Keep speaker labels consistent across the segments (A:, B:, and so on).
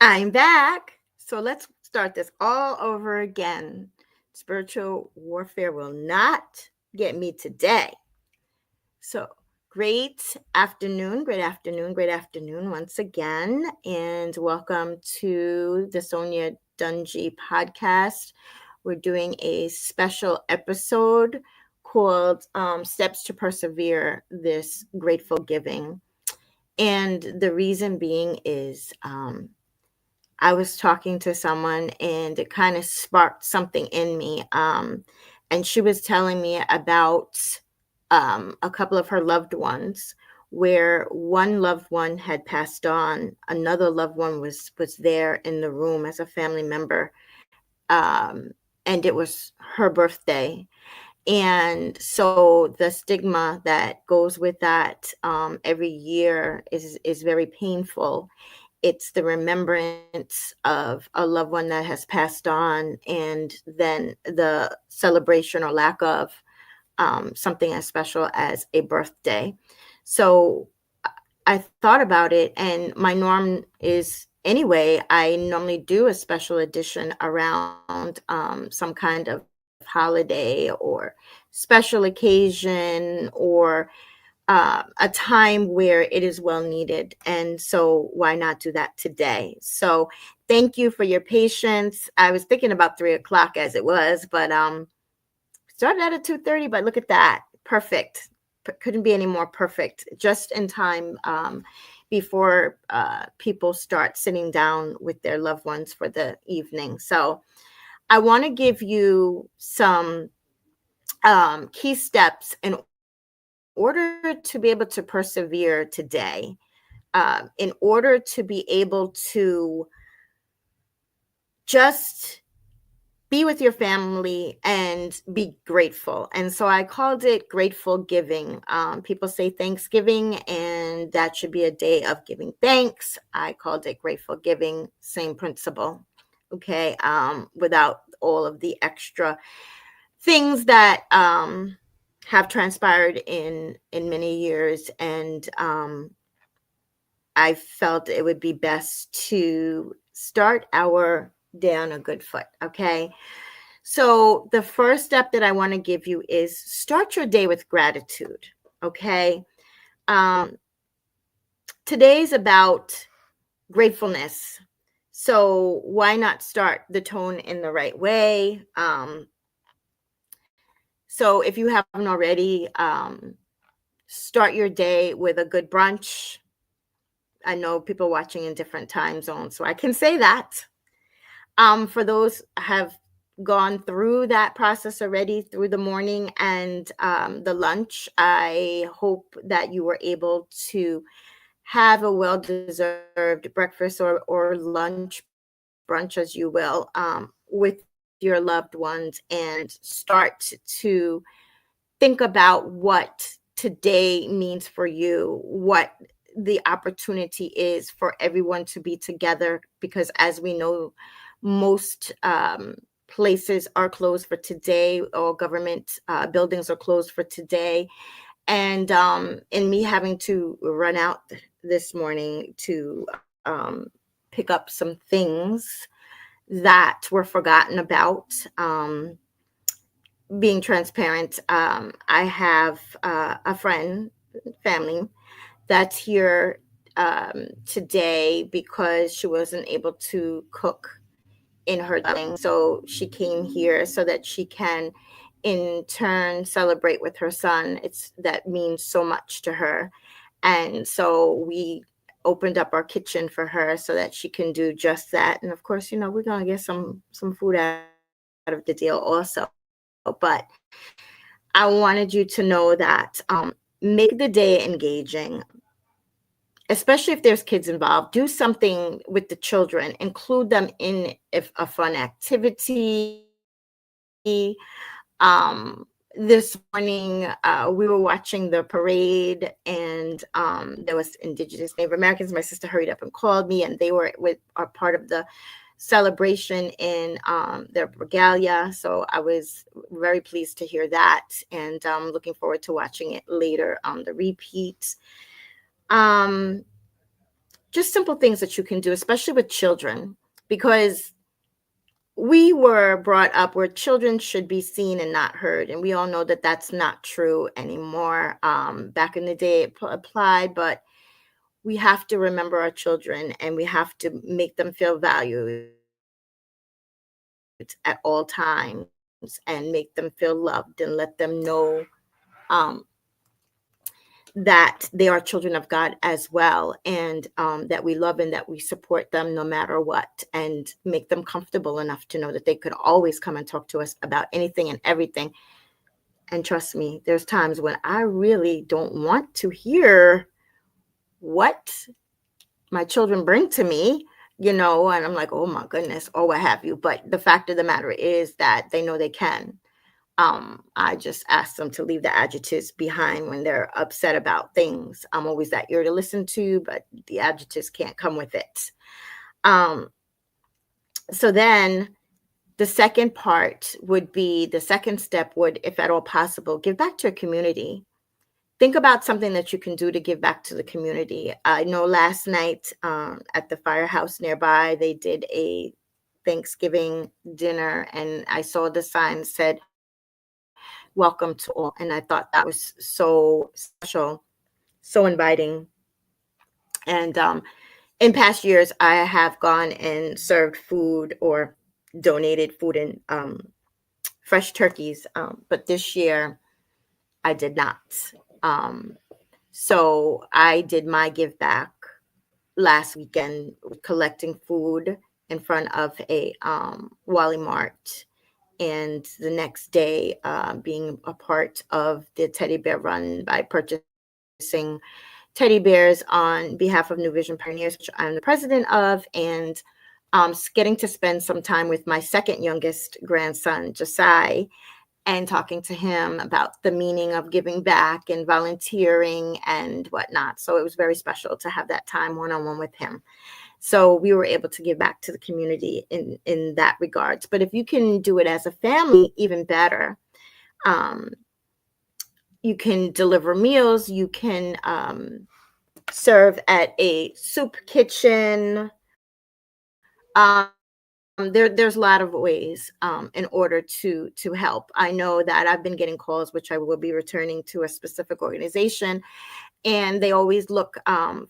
A: I'm back. So let's start this all over again. Spiritual warfare will not get me today. So, great afternoon once again, and welcome to the Sonya Dungee podcast. We're doing a special episode called Steps to Persevere This Grateful Giving. And the reason being is I was talking to someone and it kind of sparked something in me. And she was telling me about a couple of her loved ones where one loved one had passed on, another loved one was there in the room as a family member. Um, and it was her birthday. And so the stigma that goes with that every year is very painful. It's the remembrance of a loved one that has passed on, and then the celebration or lack of something as special as a birthday. So I thought about it, and my norm is anyway, I normally do a special edition around some kind of holiday or special occasion or a time where it is well needed. And so, why not do that today? So, thank you for your patience. I was thinking about 3 o'clock as it was, but started out at 2:30. But look at that, perfect. Couldn't be any more perfect. Just in time before people start sitting down with their loved ones for the evening. So, I want to give you some key steps in order to be able to persevere today, in order to be able to just be with your family and be grateful. And so I called it grateful giving. People say Thanksgiving, and that should be a day of giving thanks. I called it grateful giving, same principle. Okay. Without all of the extra things that have transpired in many years, and I felt it would be best to start our day on a good foot. Okay. So, the first step that I want to give you is start your day with gratitude. Okay. Um, Today's about gratefulness. So, why not start the tone in the right way? So, if you haven't already, start your day with a good brunch. I know people watching in different time zones, so I can say that. For those have gone through that process already through the morning and the lunch, I hope that you were able to have a well-deserved breakfast or lunch, brunch as you will, with your loved ones, and start to think about what today means for you, what the opportunity is for everyone to be together, because as we know, most places are closed for today, or government buildings are closed for today. And me having to run out this morning to pick up some things that were forgotten about. Being transparent, I have a friend, family, that's here today because she wasn't able to cook in her dwelling. So she came here so that she can, in turn, celebrate with her son. It's that means so much to her. And so we opened up our kitchen for her so that she can do just that. And of course, we're gonna get some food out of the deal also. But I wanted you to know that make the day engaging, especially if there's kids involved. Do something with the children, include them in if a fun activity. This morning we were watching the parade, and there was indigenous Native Americans. My sister hurried up and called me, and they are part of the celebration in their regalia. So I was very pleased to hear that, and looking forward to watching it later on the repeat. um just simple things that you can do, especially with children, because we were brought up where children should be seen and not heard, and we all know that that's not true anymore. Back in the day, it applied, but we have to remember our children, and we have to make them feel valued at all times, and make them feel loved, and let them know um, that they are children of God as well, and that we love and that we support them no matter what, and make them comfortable enough to know that they could always come and talk to us about anything and everything. And trust me, there's times when I really don't want to hear what my children bring to me, and I'm like, oh my goodness, or what have you. But the fact of the matter is that they know they can. I just ask them to leave the adjectives behind when they're upset about things. I'm always that ear to listen to, but the adjectives can't come with it. So then the second part would be, the second step would, if at all possible, give back to a community. Think about something that you can do to give back to the community. I know last night at the firehouse nearby, they did a Thanksgiving dinner, and I saw the sign said, welcome to all. And I thought that was so special, so inviting. And in past years, I have gone and served food or donated food and fresh turkeys. But this year, I did not. So I did my give back last weekend, collecting food in front of a Wally Mart. And the next day, being a part of the teddy bear run by purchasing teddy bears on behalf of New Vision Pioneers, which I'm the president of, and getting to spend some time with my second youngest grandson, Josiah, and talking to him about the meaning of giving back and volunteering and whatnot. So it was very special to have that time one-on-one with him. So we were able to give back to the community in that regards. But if you can do it as a family, even better. You can deliver meals. You can serve at a soup kitchen. There's a lot of ways in order to help. I know that I've been getting calls, which I will be returning to a specific organization, and they always look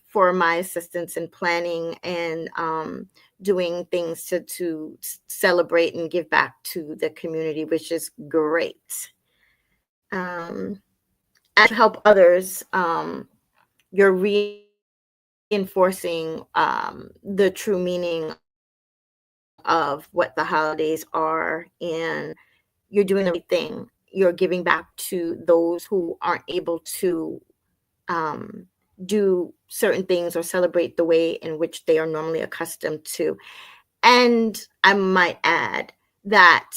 A: for my assistance in planning and doing things to celebrate and give back to the community, which is great. As you help others, you're reinforcing the true meaning of what the holidays are, and you're doing the right thing. You're giving back to those who aren't able to do certain things or celebrate the way in which they are normally accustomed to. And I might add that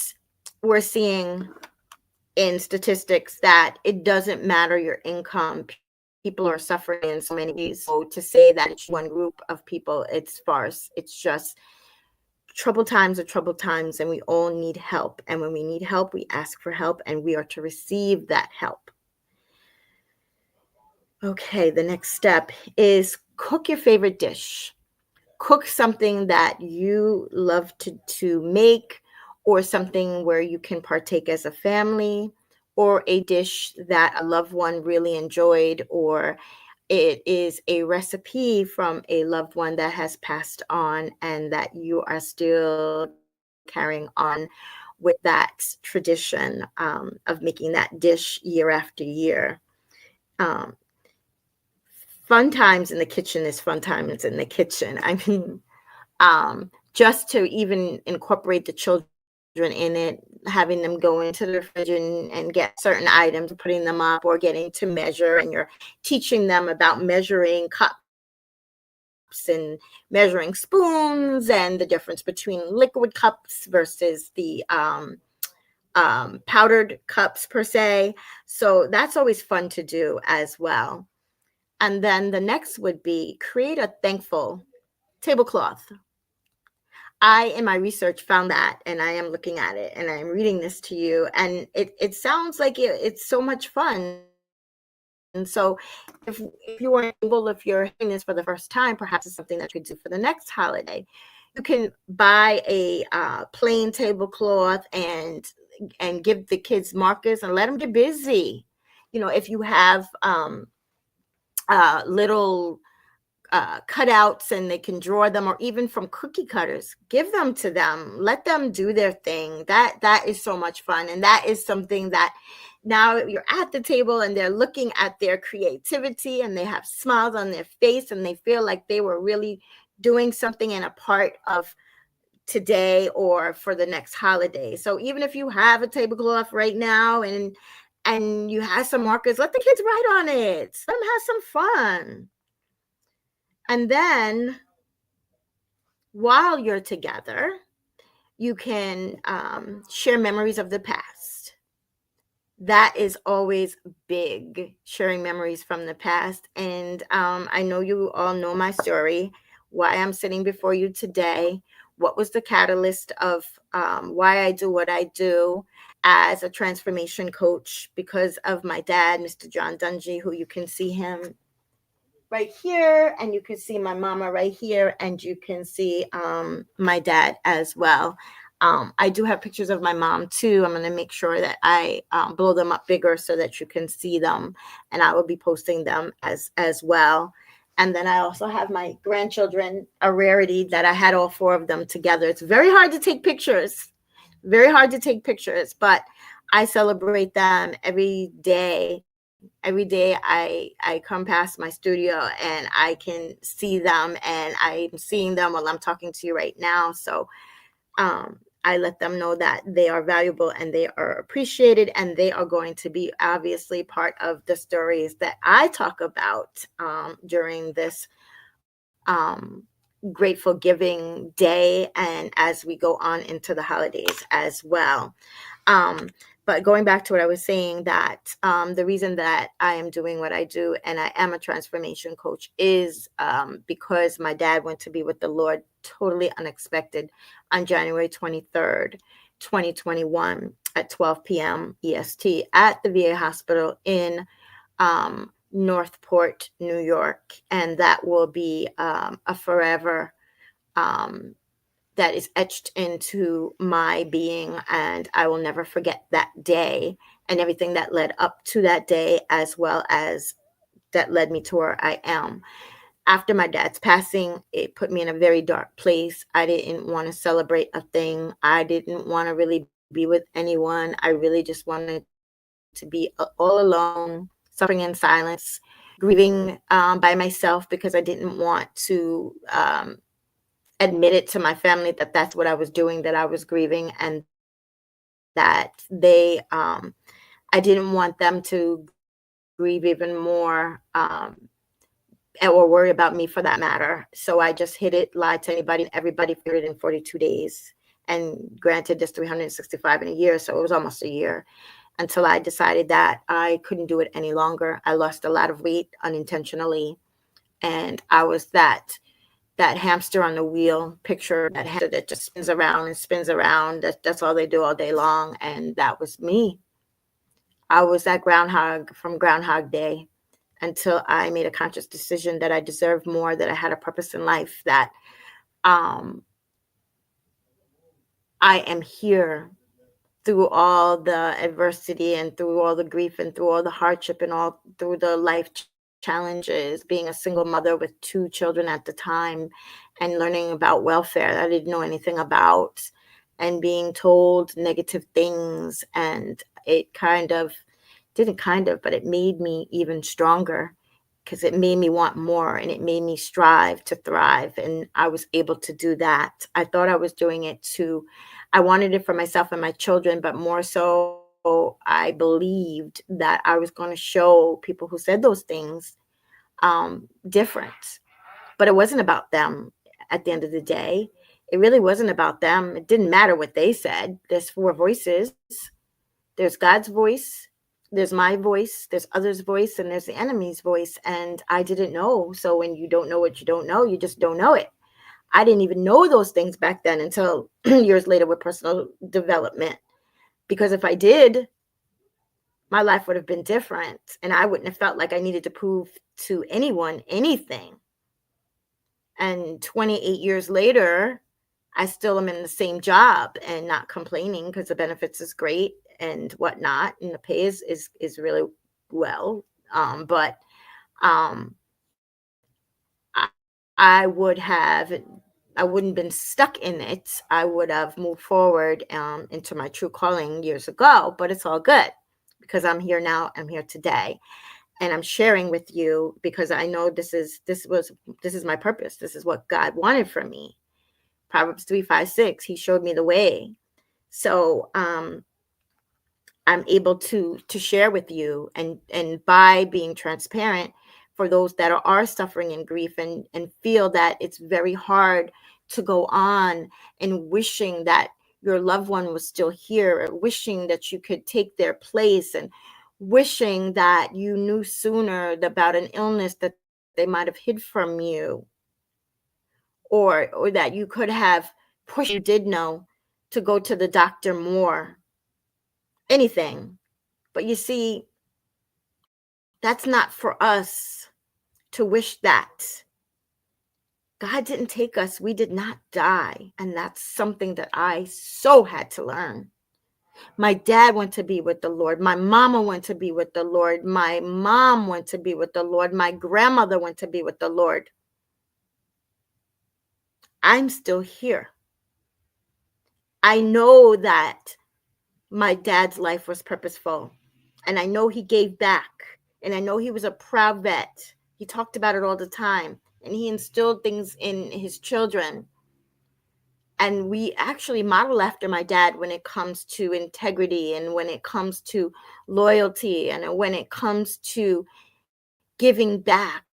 A: we're seeing in statistics that it doesn't matter your income. People are suffering in so many ways. So to say that it's one group of people, it's farce. It's just troubled times are troubled times, and we all need help. And when we need help, we ask for help, and we are to receive that help. Okay, the next step is cook your favorite dish. Cook something that you love to make, or something where you can partake as a family, or a dish that a loved one really enjoyed, or it is a recipe from a loved one that has passed on and that you are still carrying on with that tradition of making that dish year after year. Fun times in the kitchen is fun times in the kitchen. I mean, just to even incorporate the children in it, having them go into the fridge and get certain items, putting them up, or getting to measure, and you're teaching them about measuring cups and measuring spoons, and the difference between liquid cups versus the powdered cups per se. So that's always fun to do as well. And then the next would be create a thankful tablecloth. I, in my research, found that, and I am looking at it, and I'm reading this to you, and it sounds like it's so much fun So if you weren't able, if you're hearing this for the first time, perhaps it's something that you could do for the next holiday. You can buy a plain tablecloth and give the kids markers and let them get busy. If you have little cutouts and they can draw them, or even from cookie cutters, give them to them, let them do their thing. That is so much fun, and that is something that now you're at the table and they're looking at their creativity and they have smiles on their face and they feel like they were really doing something and a part of today or for the next holiday. So even if you have a tablecloth right now and you have some markers, let the kids write on it, let them have some fun. And then while you're together, you can share memories of the past. That is always big, sharing memories from the past. And I know you all know my story, why I'm sitting before you today, what was the catalyst of why I do what I do as a transformation coach, because of my dad, Mr. John Dungee, who you can see him right here, and you can see my mama right here, and you can see my dad as well. I do have pictures of my mom too. I'm going to make sure that I blow them up bigger so that you can see them, and I will be posting them as well. And then I also have my grandchildren, a rarity that I had all four of them together. It's very hard to take pictures, but I celebrate them every day. Every day I come past my studio and I can see them, and I'm seeing them while I'm talking to you right now. So I let them know that they are valuable and they are appreciated, and they are going to be obviously part of the stories that I talk about during this Grateful Giving Day and as we go on into the holidays as well. But going back to what I was saying, that the reason that I am doing what I do and I am a transformation coach is because my dad went to be with the Lord totally unexpected on January 23rd, 2021 at 12 p.m. EST at the VA hospital in Northport, New York. And that will be a forever that is etched into my being, and I will never forget that day and everything that led up to that day, as well as that led me to where I am. After my dad's passing, it put me in a very dark place. I didn't want to celebrate a thing. I didn't want to really be with anyone. I really just wanted to be all alone, suffering in silence, grieving by myself, because I didn't want to admit it to my family that that's what I was doing, that I was grieving, and that they I didn't want them to grieve even more or worry about me for that matter. So I just hid it, lied to anybody and everybody, figured it in 42 days. And granted, there's 365 in a year, so it was almost a year until I decided that I couldn't do it any longer. I lost a lot of weight unintentionally, and I was that hamster on the wheel. Picture that hamster that just spins around and spins around. That's all they do all day long. And that was me. I was that groundhog from Groundhog Day, until I made a conscious decision that I deserved more, that I had a purpose in life, that I am here through all the adversity and through all the grief and through all the hardship and all through the life challenges, being a single mother with 2 children at the time, and learning about welfare that I didn't know anything about, and being told negative things. And it but it made me even stronger, because it made me want more and it made me strive to thrive. And I was able to do that. I thought I was doing it I wanted it for myself and my children, but more so I believed that I was going to show people who said those things different. But it wasn't about them at the end of the day. It really wasn't about them. It didn't matter what they said. There's 4 voices. There's God's voice, there's my voice, there's others' voice, and there's the enemy's voice. And I didn't know. So when you don't know what you don't know, you just don't know it. I didn't even know those things back then until years later with personal development. Because if I did, my life would have been different, and I wouldn't have felt like I needed to prove to anyone anything. And 28 years later, I still am in the same job and not complaining because the benefits is great and whatnot, and the pay is really well. But um, I, I would have, I wouldn't been stuck in it. I would have moved forward into my true calling years ago. But it's all good because I'm here now. I'm here today, and I'm sharing with you because I know this is my purpose. This is what God wanted from me. Proverbs 3, 5, 6. He showed me the way. So I'm able to share with you, and by being transparent for those that are suffering in grief and feel that it's very hard to go on and wishing that your loved one was still here, or wishing that you could take their place, and wishing that you knew sooner about an illness that they might have hid from you, or that you could have pushed, you did know, to go to the doctor more, anything. But you see, that's not for us to wish that. God didn't take us. We did not die. And that's something that I so had to learn. My dad went to be with the Lord. My mama went to be with the Lord. My mom went to be with the Lord. My grandmother went to be with the Lord. I'm still here. I know that my dad's life was purposeful, and I know he gave back, and I know he was a proud vet. He talked about it all the time, and he instilled things in his children. And we actually model after my dad when it comes to integrity, and when it comes to loyalty, and when it comes to giving back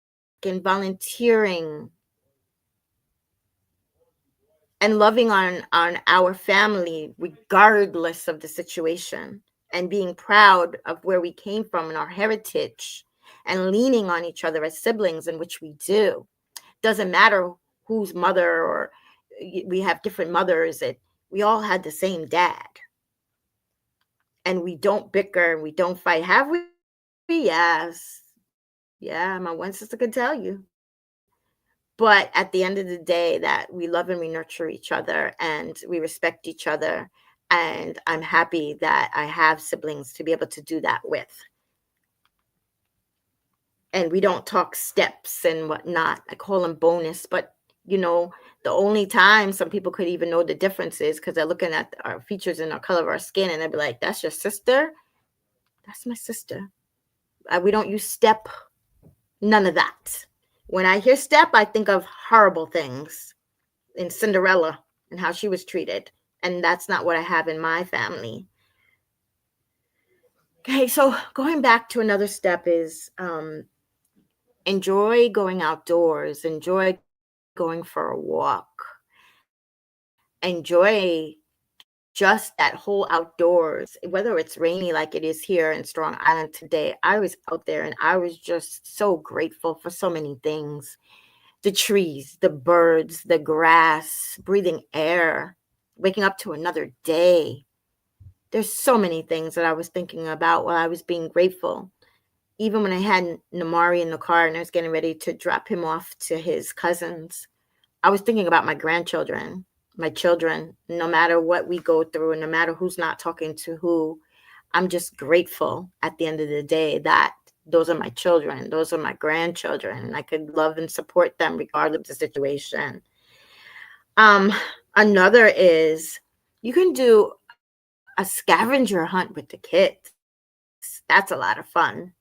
A: and volunteering and loving on our family regardless of the situation, and being proud of where we came from and our heritage, and leaning on each other as siblings, in which we do. Doesn't matter whose mother, or we have different mothers, we all had the same dad, and we don't bicker and we don't fight. Have we? Yes. Yeah, my one sister could tell you. But at the end of the day, that we love and we nurture each other and we respect each other. And I'm happy that I have siblings to be able to do that with. And we don't talk steps and whatnot. I call them bonus. But, the only time some people could even know the difference is because they're looking at our features and our color of our skin, and they'll be like, that's your sister? That's my sister. We don't use step. None of that. When I hear step, I think of horrible things in Cinderella and how she was treated. And that's not what I have in my family. Okay, so going back to another step is enjoy going outdoors, enjoy going for a walk, enjoy just that whole outdoors, whether it's rainy like it is here in Strong Island today. I was out there and I was just so grateful for so many things. The trees, the birds, the grass, breathing air, waking up to another day. There's so many things that I was thinking about while I was being grateful. Even when I had Namari in the car and I was getting ready to drop him off to his cousins, I was thinking about my grandchildren, my children. No matter what we go through, and no matter who's not talking to who, I'm just grateful at the end of the day that those are my children. Those are my grandchildren. And I could love and support them regardless of the situation. Another is you can do a scavenger hunt with the kids. That's a lot of fun.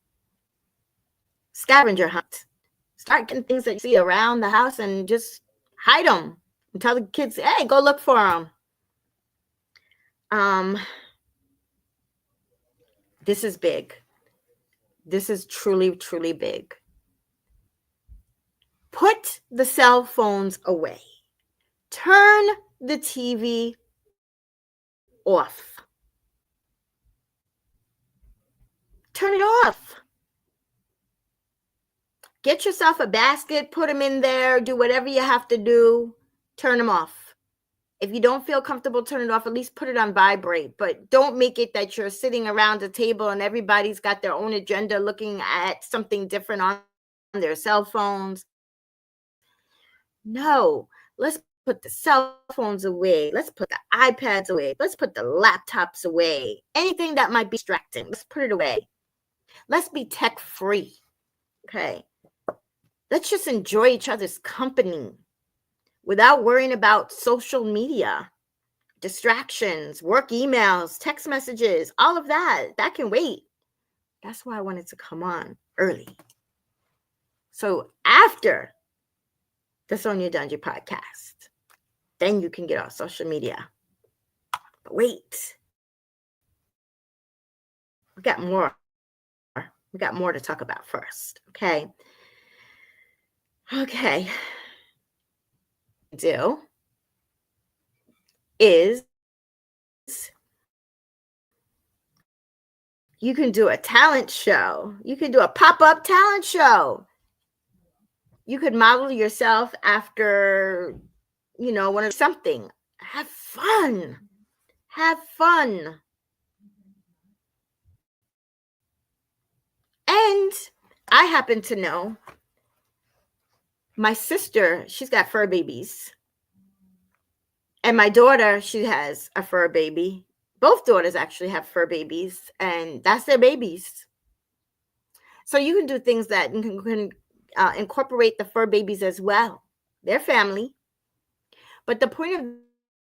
A: Scavenger hunt. Start getting things that you see around the house and just hide them and tell the kids, hey, go look for them. This is big. This is truly, truly big. Put the cell phones away. Turn the TV off. Turn it off. Get yourself a basket, put them in there, do whatever you have to do. Turn them off. If you don't feel comfortable, turn it off. At least put it on vibrate. But don't make it that you're sitting around a table and everybody's got their own agenda looking at something different on their cell phones. No, let's put the cell phones away. Let's put the iPads away. Let's put the laptops away. Anything that might be distracting, let's put it away. Let's be tech free. Okay. Let's just enjoy each other's company without worrying about social media, distractions, work emails, text messages, all of that. That can wait. That's why I wanted to come on early. So after the Sonya Dungee podcast, then you can get off social media. But wait. We got more. We got more to talk about first. Okay. Do is you can do a talent show. You can do a pop-up talent show. You could model yourself after, one of something. Have fun. Have fun. And I happen to know my sister, she's got fur babies. And my daughter, she has a fur baby. Both daughters actually have fur babies, and that's their babies. So you can do things that can incorporate the fur babies as well. Their family. But the point of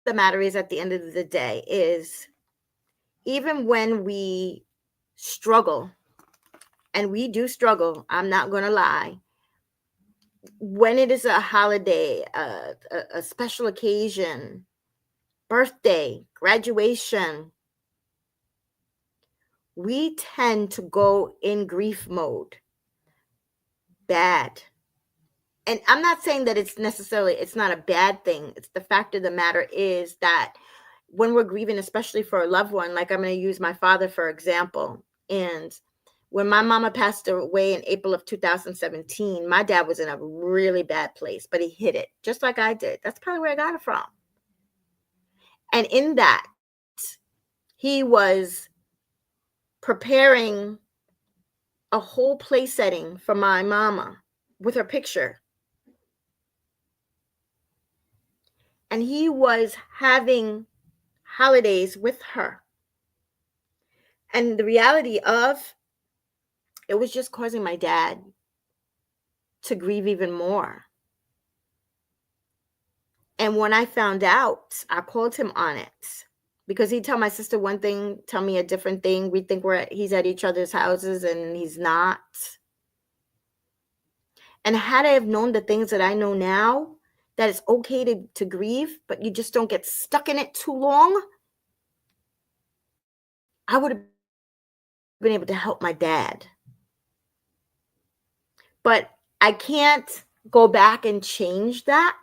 A: the matter is, at the end of the day, is even when we struggle, and we do struggle, I'm not going to lie, when it is a holiday, a special occasion, birthday, graduation, we tend to go in grief mode. Bad. And I'm not saying that it's not a bad thing. It's the fact of the matter is that when we're grieving, especially for a loved one, like I'm going to use my father, for example. And when my mama passed away in April of 2017, my dad was in a really bad place, but he hid it just like I did. That's probably where I got it from. And in that, he was preparing a whole place setting for my mama with her picture. And he was having holidays with her. And the reality of it was just causing my dad to grieve even more. And when I found out, I called him on it because he'd tell my sister one thing, tell me a different thing. We think he's at each other's houses and he's not. And had I have known the things that I know now, that it's okay to grieve, but you just don't get stuck in it too long, I would have been able to help my dad. But I can't go back and change that.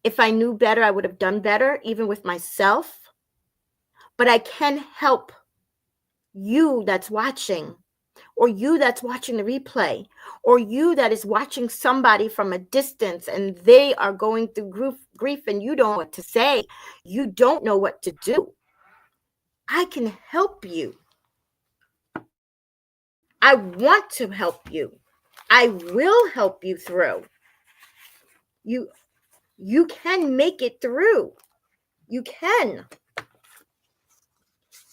A: If I knew better, I would have done better, even with myself. But I can help you that's watching, or you that's watching the replay, or you that is watching somebody from a distance and they are going through grief and you don't know what to say. You don't know what to do. I can help you. I want to help you. I will help you through. You can make it through. You can.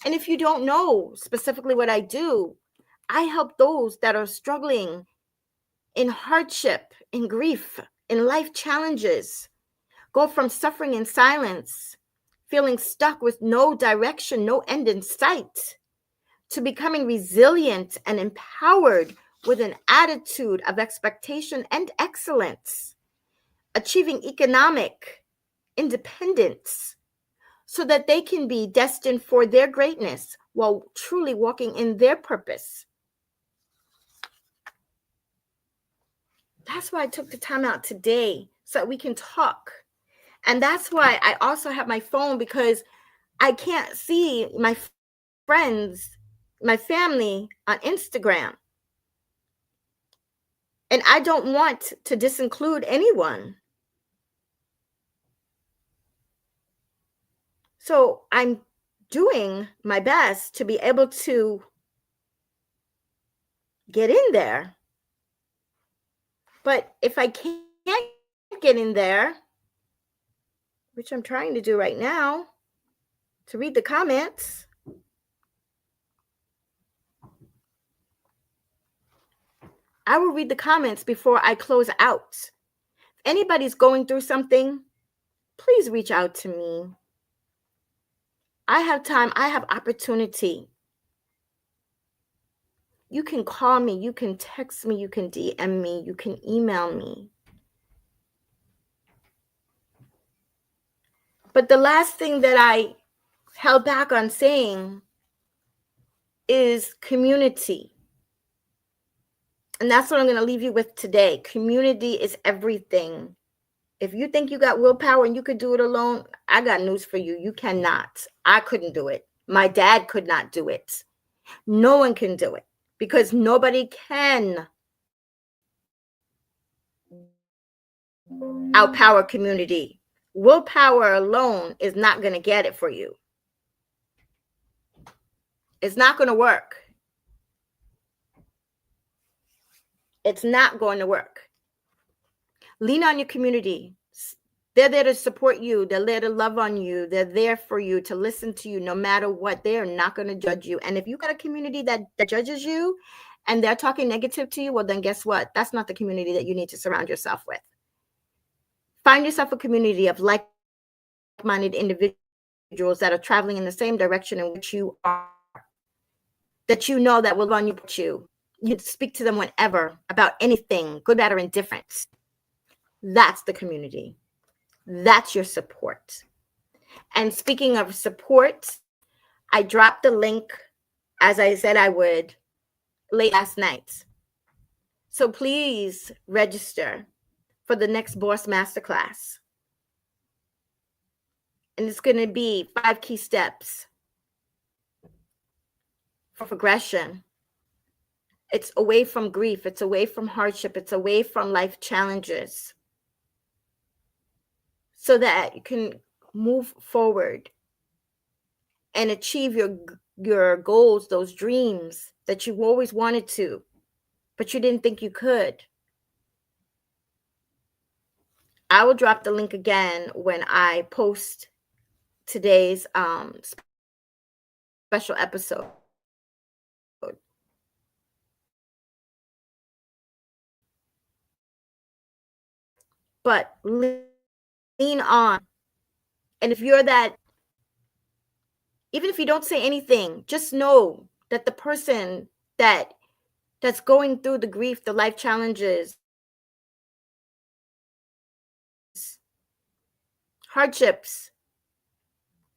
A: And if you don't know specifically what I do, I help those that are struggling in hardship, in grief, in life challenges, go from suffering in silence, feeling stuck with no direction, no end in sight, to becoming resilient and empowered with an attitude of expectation and excellence, achieving economic independence so that they can be destined for their greatness while truly walking in their purpose. That's why I took the time out today so that we can talk. And that's why I also have my phone, because I can't see my friends, my family on Instagram. And I don't want to disinclude anyone. So I'm doing my best to be able to get in there. But if I can't get in there, which I'm trying to do right now, to read the comments, I will read the comments before I close out. If anybody's going through something, please reach out to me. I have time, I have opportunity. You can call me, you can text me, you can DM me, you can email me. But the last thing that I held back on saying is community. And that's what I'm going to leave you with today. Community is everything. If you think you got willpower and you could do it alone, I got news for you. You cannot. I couldn't do it. My dad could not do it. No one can do it because nobody can outpower community. Willpower alone is not going to get it for you. It's not going to work. It's not going to work. Lean on your community. They're there to support you. They're there to love on you. They're there for you, to listen to you no matter what. They are not going to judge you. And if you got a community that judges you and they're talking negative to you, well, then guess what? That's not the community that you need to surround yourself with. Find yourself a community of like-minded individuals that are traveling in the same direction in which you are, that you know that will run you. You speak to them whenever about anything, good, bad, or indifferent. That's the community. That's your support. And speaking of support, I dropped the link, as I said I would, late last night. So please register for the next Boss Masterclass. And it's going to be 5 key steps for progression. It's away from grief. It's away from hardship. It's away from life challenges, so that you can move forward and achieve your goals, those dreams that you always wanted to, but you didn't think you could. I will drop the link again when I post today's special episode. But lean on. And if you're that, even if you don't say anything, just know that the person that's going through the grief, the life challenges, hardships,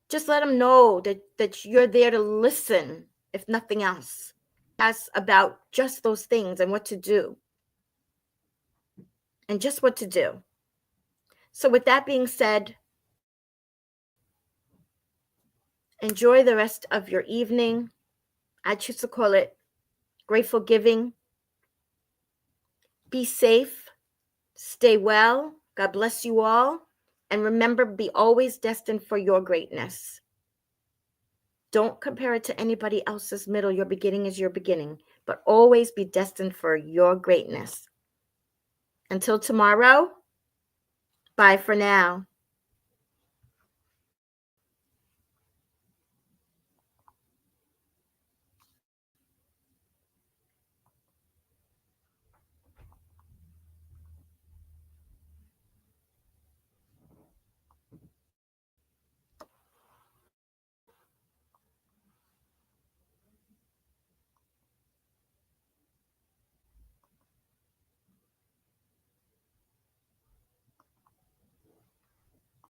A: just let them know that you're there to listen, if nothing else. That's about just those things and what to do. And just what to do. So with that being said, enjoy the rest of your evening. I choose to call it Grateful Giving. Be safe. Stay well. God bless you all. And remember, be always destined for your greatness. Don't compare it to anybody else's middle. Your beginning is your beginning. But always be destined for your greatness. Until tomorrow, bye for now.